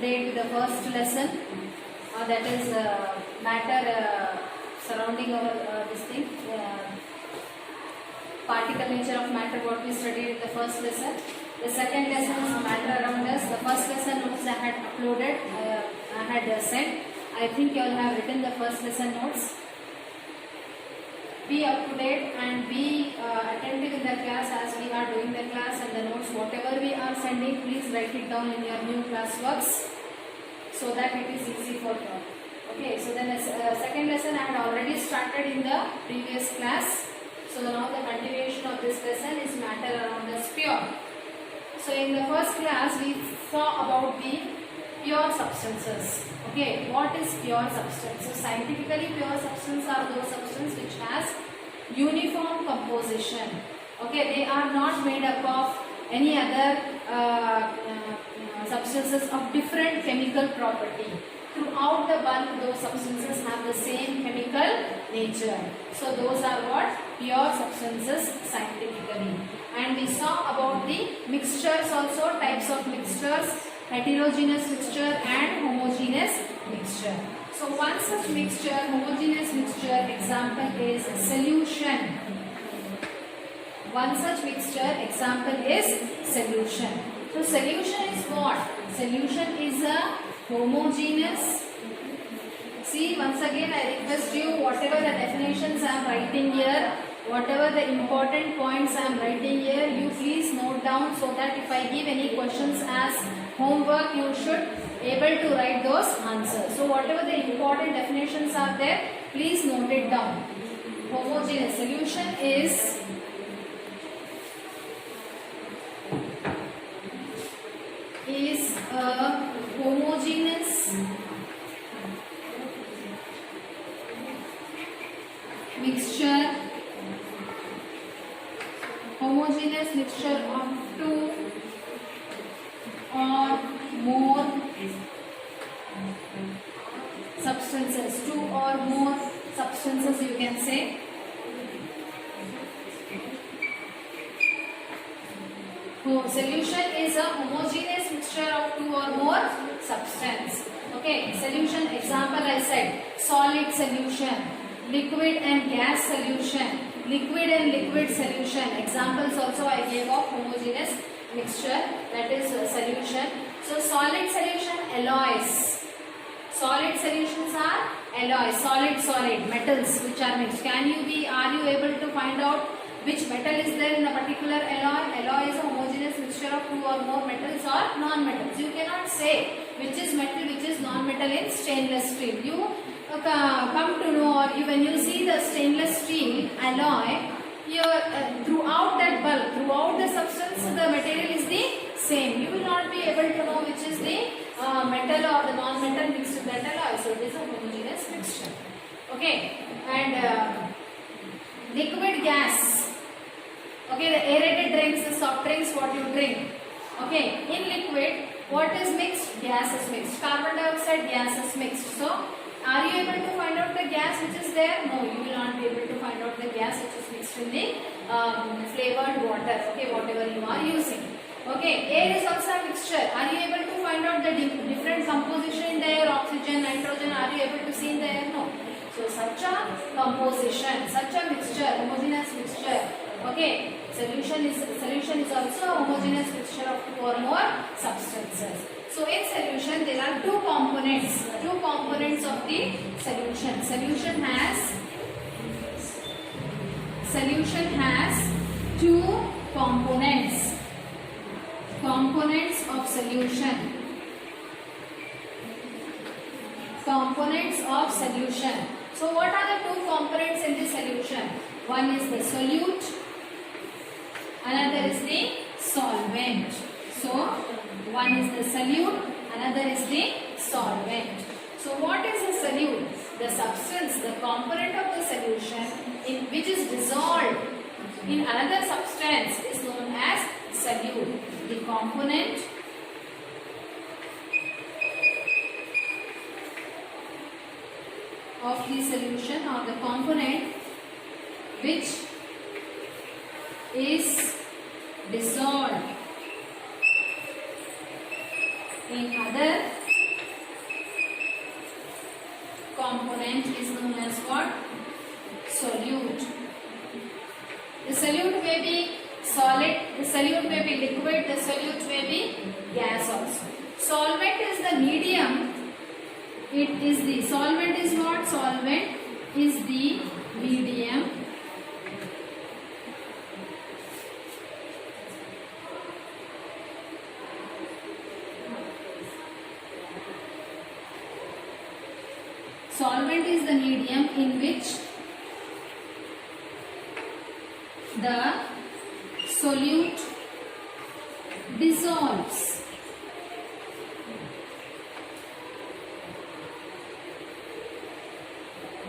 date with the first lesson, that is matter surrounding our this thing, particle nature of matter, what we studied in the first lesson. The second lesson is matter around us. The first lesson notes I had uploaded, I had sent. I think you all have written the first lesson notes. Be up to date and be attentive in the class as we are doing the class, and the notes whatever we are sending, please write it down in your new class works so that it is easy for you. Okay, so then second lesson I had already started in the previous class. So now the continuation of this lesson is matter around us pure. So in the first class we saw about the pure substances. Okay, what is pure substance? So scientifically pure substances are those substances which has uniform composition. Okay, they are not made up of any other substances of different chemical property. Throughout the bulk, those substances have the same chemical nature. So those are what? Pure substances scientifically. And we saw about the mixtures also, types of mixtures, heterogeneous mixture and homogeneous mixture. So one such mixture, homogeneous mixture, example is solution. One such mixture, example is solution. So solution is what? Solution is a homogeneous. See, once again I request you, whatever the definitions I am writing here, whatever the important points I am writing here, you please note down so that if I give any questions as homework, you should able to write those answers. So whatever the important definitions are there, please note it down. Homogeneous solution is a homogeneous mixture, homogeneous mixture of two or more substances, two or more substances you can say. Solution is a homogeneous mixture of two or more substance. Okay, solution example I said solid solution, liquid and gas solution, liquid and liquid solution. Examples also I gave of homogeneous mixture, that is solution. So solid solution, alloys. Solid solutions are alloys, solid metals which are mixed. Are you able to find out which metal is there in a particular alloy? Alloy is a homogeneous mixture of two or more metals or non-metals. You cannot say which is metal, which is non-metal in stainless steel. You come to know, or when you see the stainless steel alloy, throughout that bulk, throughout the substance, the material is the same. You will not be able to know which is the metal or the non-metal mixed with that alloy. So it is a homogeneous mixture. Okay, and liquid gas. Okay, the aerated drinks, the soft drinks, what you drink. Okay, in liquid, what is mixed? Gas is mixed. Carbon dioxide, gas is mixed. So, are you able to find out the gas which is there? No, you will not be able to find out the gas which is mixed in the flavored water. Okay, whatever you are using. Okay, air is also a mixture. Are you able to find out the different composition in the air? Oxygen, nitrogen, are you able to see in the air? No. So, such a composition, such a mixture, homogeneous mixture. Okay, solution is also a homogeneous mixture of two or more substances. So in solution there are two components of the solution. Solution has two components. Components of solution. Components of solution. So what are the two components in the solution? One is the solute, another is the solvent. So one is the solute, another is the solvent. So what is a solute? The substance, the component of the solution in which is dissolved in another substance is known as solute. The component of the solution or the component which is dissolved in other may be gas also. Solvent is the medium. It is the solvent is what? Solvent is the medium solvent is the medium in which the solute dissolves.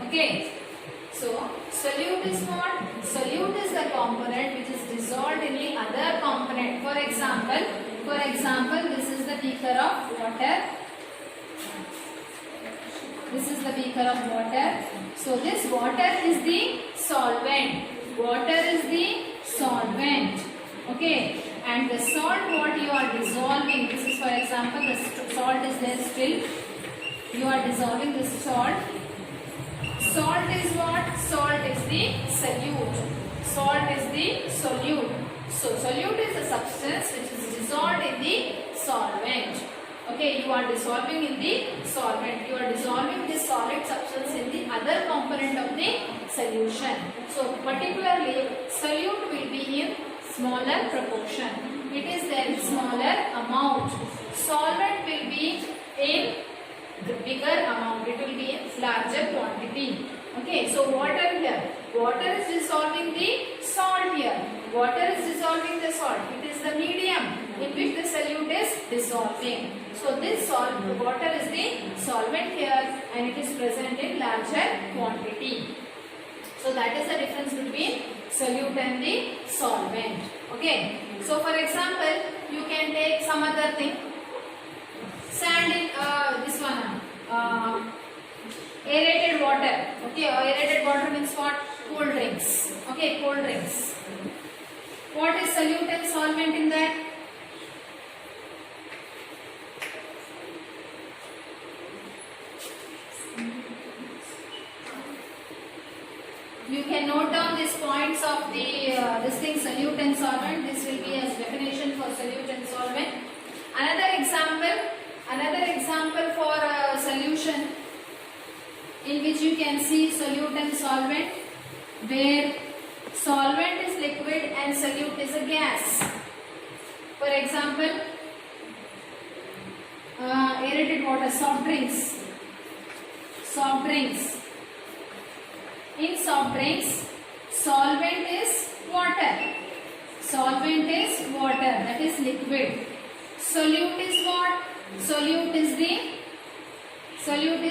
Okay, so solute is what? Solute is the component which is dissolved in the other component. For example, this is the beaker of water. This is the beaker of water. So this water is the solvent. Water is the solvent. Okay, and the salt what you are dissolving. This is, for example, the salt is there still. You are dissolving this salt. Salt is what? Salt is the solute. Salt is the solute. So solute is a substance which is dissolved in the solvent. Okay, you are dissolving in the solvent. You are dissolving this solid substance in the other component of the solution. So particularly solute will be in smaller proportion. It is there in smaller amount. Solvent will be in the bigger amount. It will be in larger quantity. Okay, so water here. Water is dissolving the salt here. Water is dissolving the salt. It is the medium in which the solute is dissolving. So this water is the solvent here and it is present in larger quantity. So that is the difference between solute and the solvent. Okay. So for example, you can take some other thing. Sand in this one. Aerated water. Okay, aerated water means what? Cold drinks. Okay, cold drinks. What is solute and solvent in that? You can note down these points of the this thing, solute and solvent. This will be as definition for solute and solvent. Another example for a solution in which you can see solute and solvent, where solvent is liquid and solute is a gas. For example, aerated water, soft drinks. In soft drinks, solvent is water. Solvent is water, that is liquid. Solute is what? Solute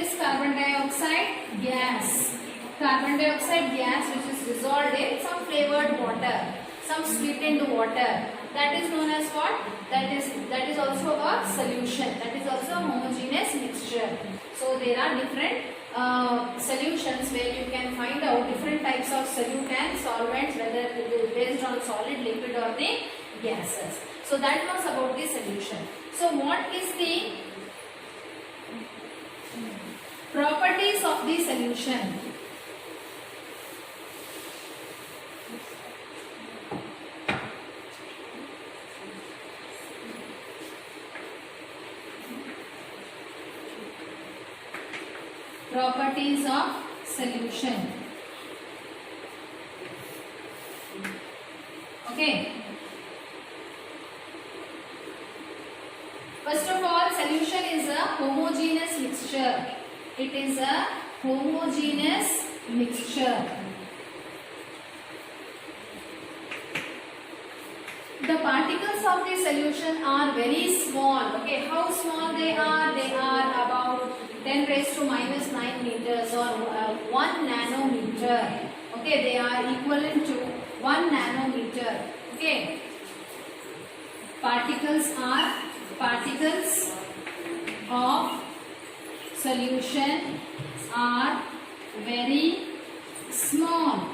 is carbon dioxide gas. Carbon dioxide gas which is dissolved in some flavored water, some sweetened water. That is known as what? That is also a solution. That is also a homogeneous mixture. So there are different solutions where you can find out different types of solute and solvents, whether it is based on solid, liquid or the gases. So that was about the solution. So what is the properties of the solution? Properties of solution. Okay. First of all, solution is a homogeneous mixture. It is a homogeneous mixture. The particles of the solution are very small. Okay, how small they are? They are about 10 raised to minus 9 meters or 1 nanometer. Okay, they are equivalent to 1 nanometer. Okay, particles of solution are very small.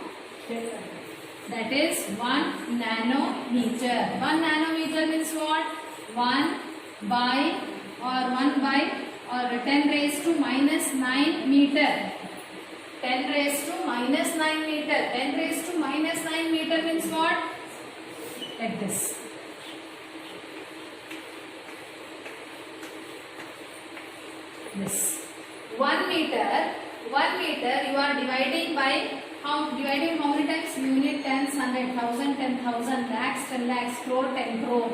That is 1 nanometer. 1 nanometer means what? 1 by 10 raised to minus 9 meter. 10 raised to minus 9 meter. 10 raised to minus 9 meter means what? Like this. this. 1 meter you are dividing by how many times? Unit, tens, hundred, thousand, 10,000, lakhs, 10 lakhs, crore, 10 crore.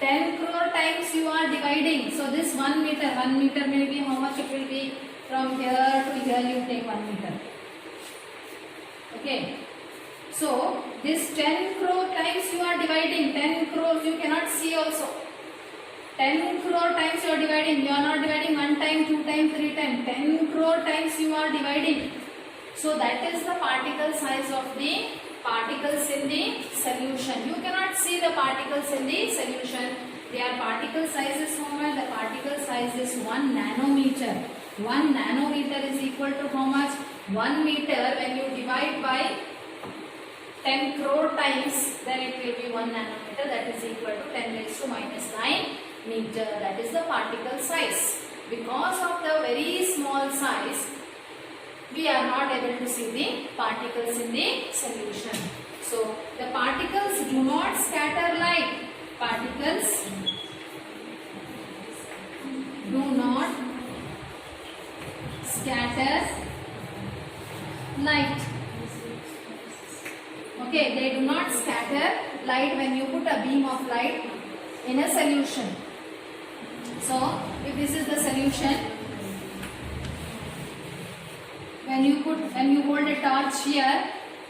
10 crore times you are dividing. So this 1 meter may be how much it will be? From here to here you take 1 meter. Okay. So this 10 crore times you are dividing. 10 crores you cannot see also. 10 crore times you are dividing. You are not dividing 1 time, 2 time, 3 time. 10 crore times you are dividing. So that is the particle size of the particles in the solution. You cannot see the particles in the solution. Their particle size is how much? The particle size is 1 nanometer. 1 nanometer is equal to how much? 1 meter. When you divide by 10 crore times, then it will be 1 nanometer. That is equal to 10 raised to minus 9 meter. That is the particle size. Because of the very small size, we are not able to see the particles in the solution. So the particles do not scatter light. Particles do not scatter light. Okay, they do not scatter light when you put a beam of light in a solution. So if this is the solution, when you hold a torch here,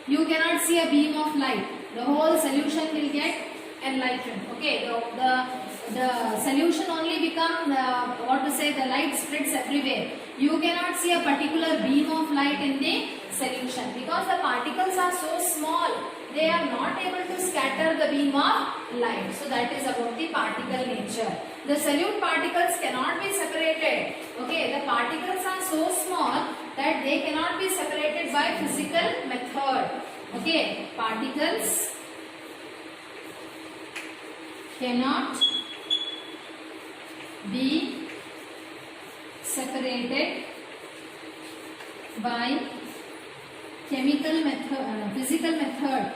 you cannot see a beam of light. The whole solution will get enlightened. Okay, the solution only become the light spreads everywhere. You cannot see a particular beam of light in the solution because the particles are so small. They are not able to scatter the beam of light. So that is about the particle nature. The solute particles cannot be separated. Okay, the particles are so small that they cannot be separated by physical method. Okay, particles cannot be separated by chemical method, physical method.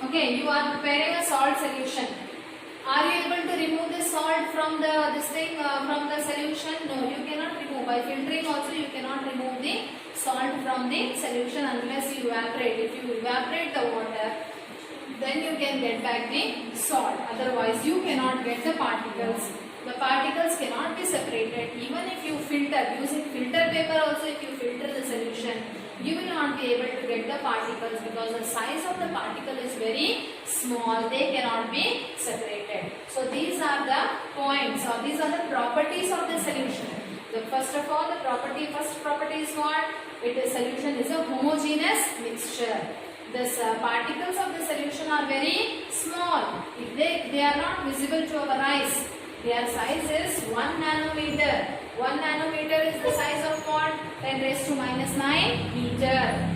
Okay, you are preparing a salt solution. Are you able to remove the salt from the solution? No, you cannot remove. By filtering also you cannot remove the salt from the solution unless you evaporate. If you evaporate the water, then you can get back the salt. Otherwise you cannot get the particles. The particles cannot be separated. Even if you filter, using filter paper also, if you filter the solution, you will not be able to get the particles because the size of the particle is very small. They cannot be separated. So these are the points, or these are the properties of the solution. First of all, the first property is what? The solution is a homogeneous mixture. The particles of the solution are very small. If they are not visible to our eyes. Their size is 1 nanometer. 1 nanometer is the size of what? 10 raised to minus 9 meter.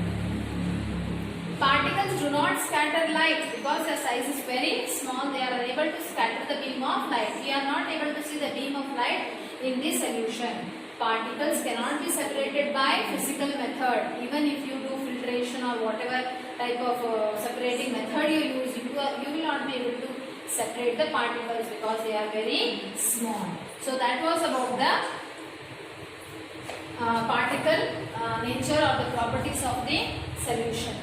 Particles do not scatter light because their size is very small. They are unable to scatter the beam of light. We are not able to see the beam of light in the solution. Particles cannot be separated by physical method. Even if you do filtration or whatever type of separating method you use, you will not be able to separate the particles because they are very small. So that was about the particle nature or the properties of the solution.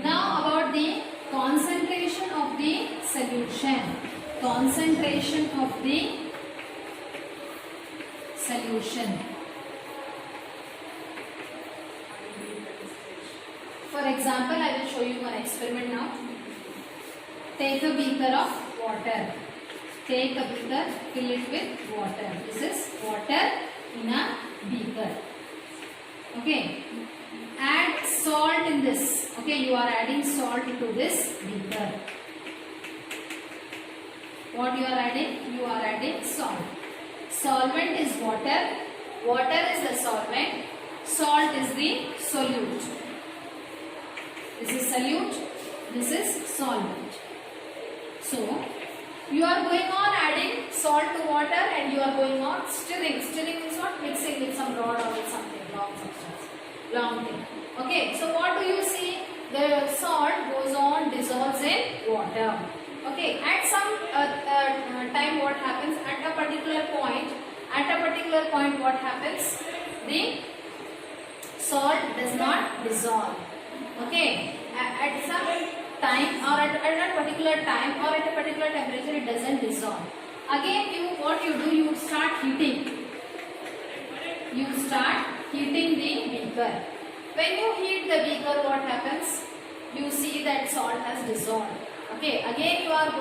Now about the concentration of the solution. Concentration of the solution. For example, I will show you one experiment now. Take a beaker of water. Take a beaker, fill it with water. This is water in a beaker. Okay. Add salt in this. Okay, you are adding salt to this beaker. What you are adding? You are adding salt. Solvent is water. Water is the solvent. Salt is the solute. This is solute. This is solvent. So, you are going on adding salt to water and you are going on stirring. Stirring is what? Mixing with some rod or with something, long substance, long thing. Okay, so what do you see? the salt goes on dissolves in water. Okay, at some time what happens at a particular point? At a particular point what happens? The salt does not dissolve. Okay, at some time or at a particular time or at a particular temperature it doesn't dissolve. Again, what you do, you start heating. You start heating the beaker. When you heat the beaker, what happens? You see that salt has dissolved. Okay, again you are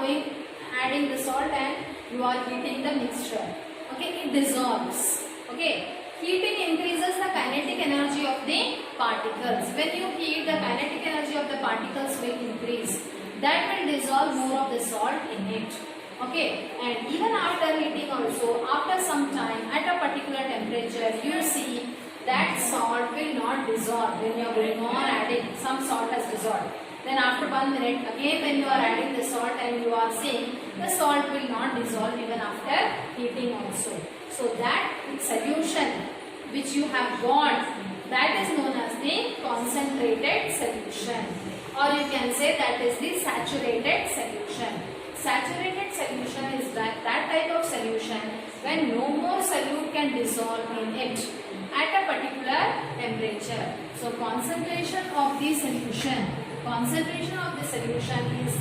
adding the salt and you are heating the mixture. Okay, it dissolves. Okay, heating increases the kinetic energy of the particles. When you heat, the kinetic energy of the particles will increase. That will dissolve more of the salt in it. Okay, and even after heating also, after some time at a particular temperature, you see that salt will not dissolve. When you are going on adding, some salt has dissolved. Then after 1 minute, again when you are adding the salt and you are seeing the salt will not dissolve even after heating also. So that solution which you have got, that is known as the concentrated solution, or you can say that is the saturated solution. Saturated solution is that type of solution when no more solute can dissolve in it at a particular temperature. So concentration of the solution is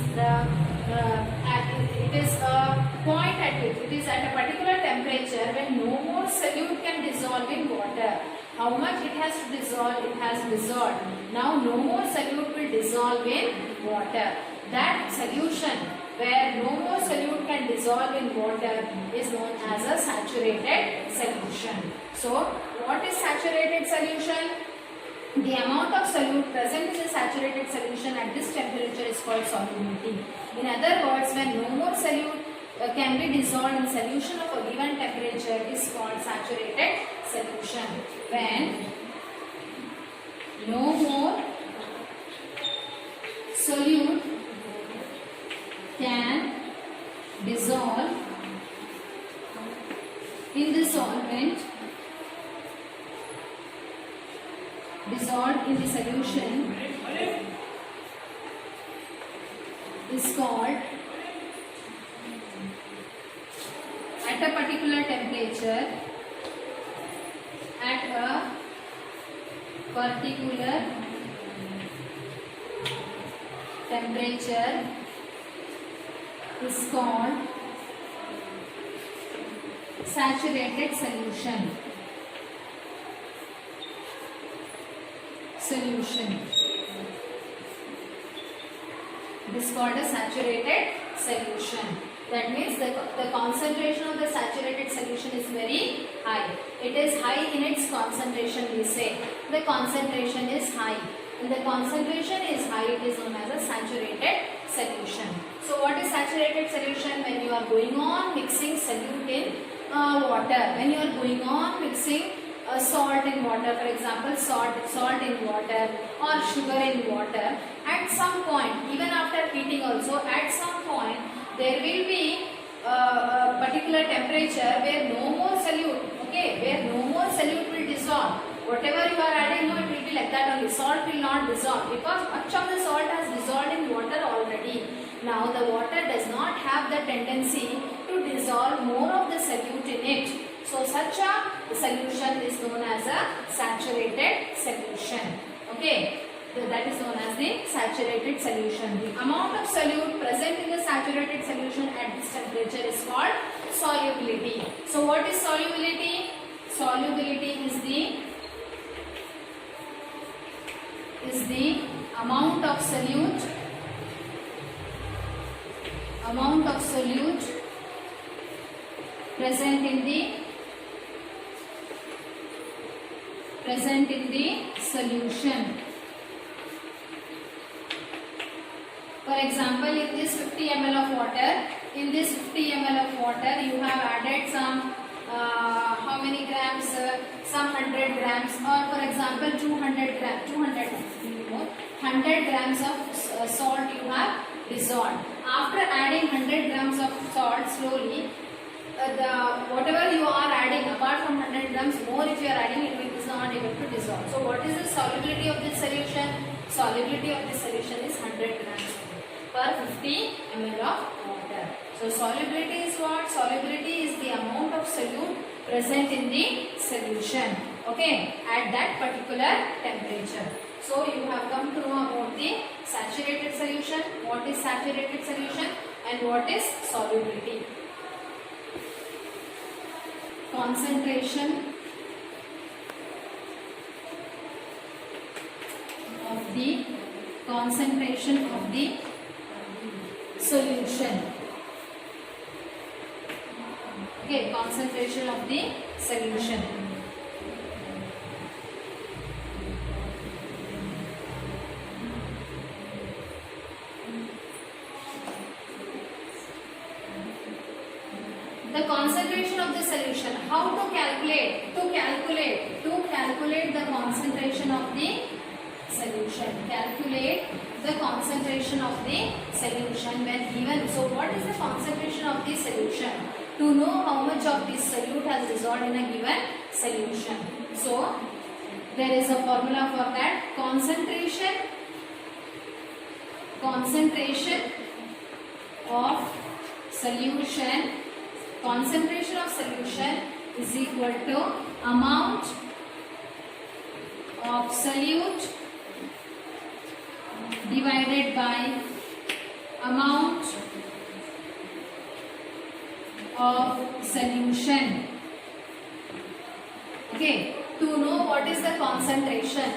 it is a point at which it is at a particular temperature when no more solute can dissolve in water. How much it has to dissolve? It has dissolved. Now no more solute will dissolve in water. That solution where no more solute can dissolve in water is known as a saturated solution. So what is saturated solution? The amount of solute present in the saturated solution at this temperature is called solubility. In other words, when no more solute can be dissolved in solution of a given temperature is called saturated solution. When no more solute can dissolve in the solvent, dissolved in the solution is called at a particular temperature, at a particular temperature is called saturated solution. This is called a saturated solution. That means the concentration of the saturated solution is very high. It is high in its concentration, we say. The concentration is high. When the concentration is high, it is known as a saturated solution. So what is saturated solution? When you are going on mixing solute in water. When you are going on mixing salt in water, for example salt in water or sugar in water, at some point, even after heating also, at some point there will be a particular temperature where no more solute, okay, where no more solute will dissolve. Whatever you are adding, no, it will be like that only. Salt will not dissolve because much of the salt has dissolved in water already. Now the water does not have the tendency to dissolve more of the solute in it. So such a solution is known as a saturated solution. Okay, so that is known as the saturated solution. The amount of solute present in the saturated solution at this temperature is called solubility. So what is solubility? Solubility is the amount of solute present in the solution. For example, in this 50 ml of water, you have added some how many grams? Some 100 grams, or for example 200 grams of salt you have dissolved. After adding 100 grams of salt slowly, whatever you are adding apart from 100 grams more, if you are adding, it is not able to dissolve. So what is the solubility of this solution? solubility of the solution is 100 grams per 50 ml of water. So solubility is what? Solubility is the amount of solute present in the solution, okay, at that particular temperature. So you have come to know about the saturated solution, what is saturated solution and what is solubility. Concentration of the solution. Okay, concentration of the solution. The concentration of the solution. How to calculate? To calculate the concentration of the solution. Calculate the concentration of the solution when given. So what is the concentration of the solution? To know how much of this solute has dissolved in a given solution. So there is a formula for that. Concentration of solution. Concentration of solution is equal to amount of solute divided by amount of solution. Okay, to know what is the concentration,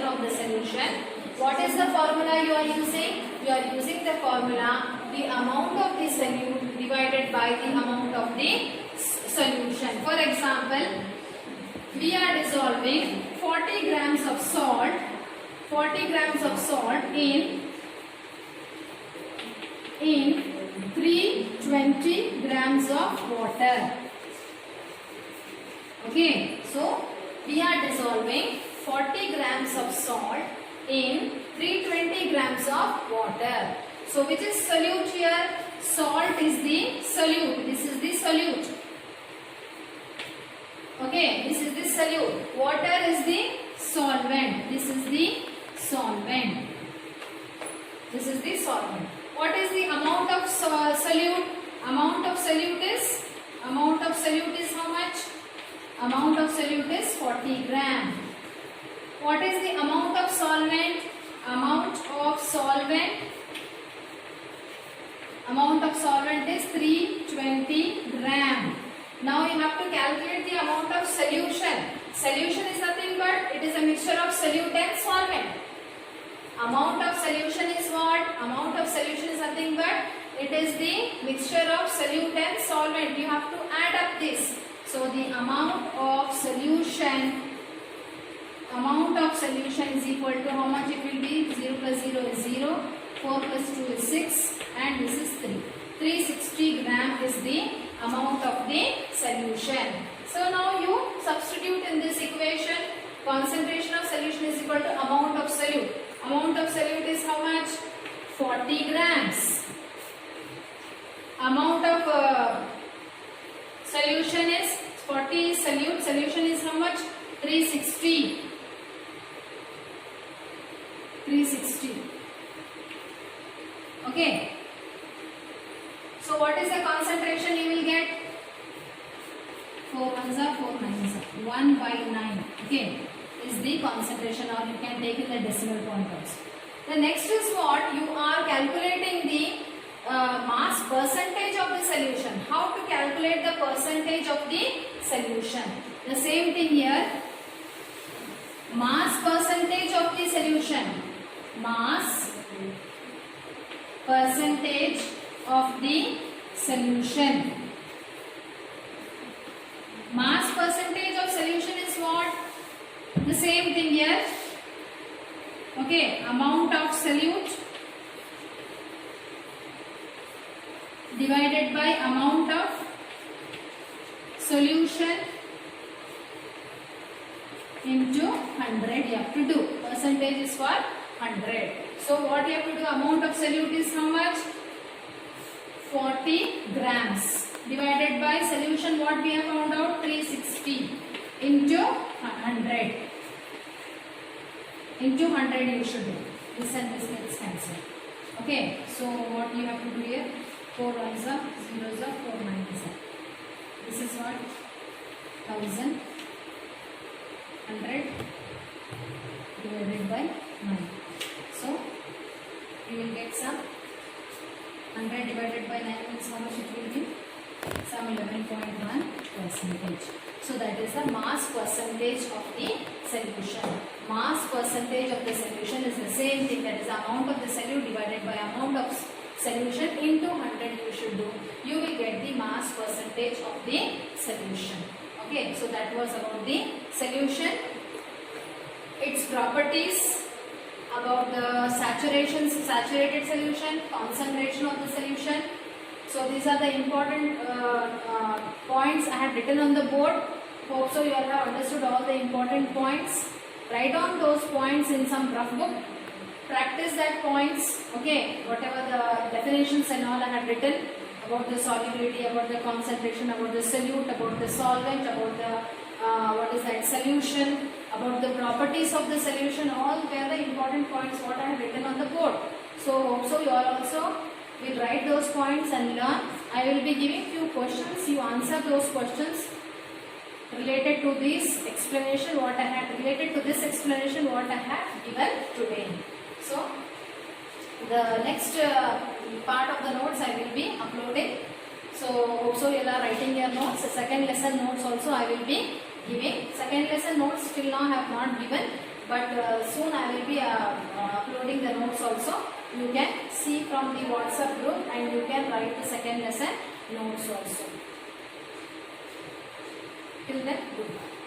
of the solution, what is the formula you are using? You are using the formula, the amount of the solute divided by the amount of the solution. For example, we are dissolving 40 grams of salt in 320 grams of water. Okay, so we are dissolving 40 grams of salt in 320 grams of water. So which is solute here? Salt is the solute. This is the solute. Okay, this is the solute. Water is the solvent. This is the solvent. What is the amount of solute? Amount of solute is how much? Amount of solute is 40 gram. What is the amount of solvent? Amount of solvent is 320 gram. Now you have to calculate the amount of solution. Solution is nothing but it is a mixture of solute and solvent. Amount of solution is what? Amount of solution is nothing but it is the mixture of solute and solvent. You have to add up this. So the amount of solution is equal to how much it will be? 0 plus 0 is 0, 4 plus 2 is 6 and this is 3. 360 gram is the amount of the solution. So now you substitute in this equation. Concentration of solution is equal to amount of solute. Amount of solute is how much? 40 grams. Amount of solution is 40 solute. Solution is how much? 360. Okay. So what is the concentration you will get? 4 ones are 4 nines are 1 by 9. Okay, is the concentration, or you can take in the decimal point also. The next is what? You are calculating the mass percentage of the solution. How to calculate the percentage of the solution? The same thing here. Mass percentage of the solution. Mass percentage of the solution. Mass percentage of solution is what? The same thing here. Okay, amount of solute divided by amount of solution into 100 you have to do. Percentage is for 100. So what you have to do? Amount of solute is how much? 40 grams divided by solution, what we have found out? 360 into 100. into 100 you should do. This and this gets cancelled. Okay, so what you have to do here? 4 ones are 0s are 4 9s are. This is what 1000 100 divided by 9. So you will get some 100 divided by 9 means how much it will be? Some 11.1 percentage. So that is the mass percentage of the solution. Mass percentage of the solution is the same thing, that is the amount of the solute divided by amount of solution into 100 you should do. You will get the mass percentage of the solution. Okay, so that was about the solution, its properties, about the saturated solution, concentration of the solution. So these are the important points I have written on the board. Hope so you all have understood all the important points. Write on those points in some rough book. Practice that points. Okay, whatever the definitions and all I have written about the solubility, about the concentration, about the solute, about the solvent, about the solution, about the properties of the solution. All were the important points what I have written on the board. So hope so you all also will write those points and learn. I will be giving few questions. You answer those questions related to this explanation what I have given today. So the next part of the notes I will be uploading. So hope so you are writing your notes. The second lesson notes also I will be giving. Second lesson notes till now I have not given, but soon I will be uploading the notes also. You can see from the WhatsApp group and you can write the second lesson notes also. Till then, goodbye.